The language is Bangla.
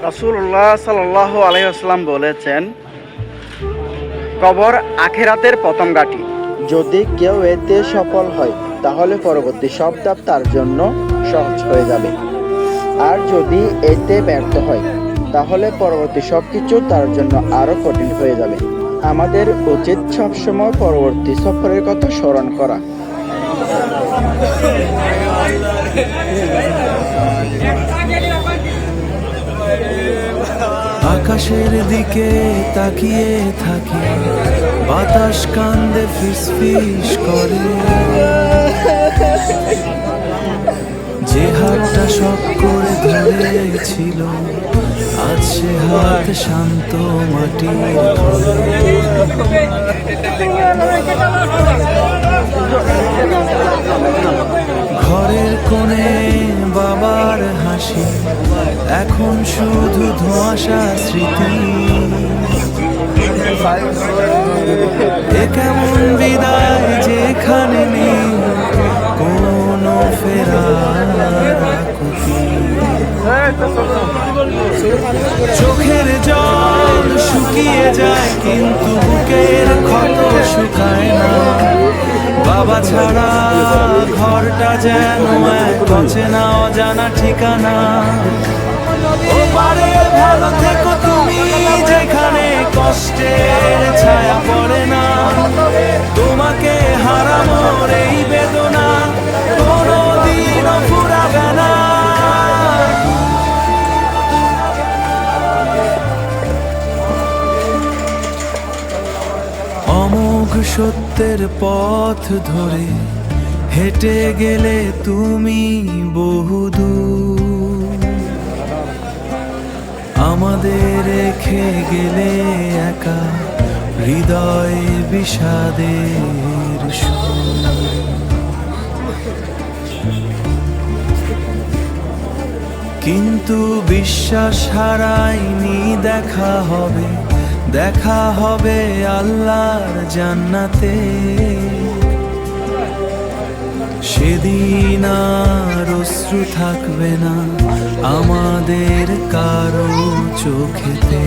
রাসূলুল্লাহ সাল্লাল্লাহু আলাইহি ওয়াসাল্লাম বলেছেন, কবর আখিরাতের প্রথম ঘাঁটি। যদি কেউ এতে সফল হয় তাহলে পরবর্তী সব ধাপ তার জন্য সহজ হয়ে যাবে, আর যদি এতে ব্যর্থ হয় তাহলে পরবর্তী সবকিছু তার জন্য আরো কঠিন হয়ে যাবে। আমাদের উচিত সবসময় পরবর্তী সফরের কথা স্মরণ করা। আকাশের দিকে তাকিয়ে থাকি, বাতাস কান্দে ফিসফিস করে। যে হাতটা শখ করে ধরেছিল, আজ সে হাত শান্ত মাটির ঘরে। ঘরের কোণে বাবার হাসি, এখন শুধু ধোঁয়াশা স্মৃতি। এ কেমন বিদায় যেখানে নেই কোনো ফেরার আকুতি। চোখের জল শুকিয়ে যায় কিন্তু বুকের ক্ষত শুকায় না। বাবা ছাড়া ঘরটা যেন এক অচেনা অজানা ঠিকানা। ও পারে ভালো থেকো তুমি, যেখানে কষ্টের ছায়া পড়ে না। তোমাকে হারানোর এই বেদনা কোনোদিনও ফুরাবে না। অমোঘ সত্যের পথ ধরে হেঁটে গেলে তুমি বহুদূর, আমাদের রেখে গেলে একা হৃদয় বিষাদের সুর। কিন্তু বিশ্বাস হারাইনি, দেখা হবে আল্লাহর জান্নাতে। সেদিন আর অশ্রু থাকবে না আমাদের কারো চোখেতে।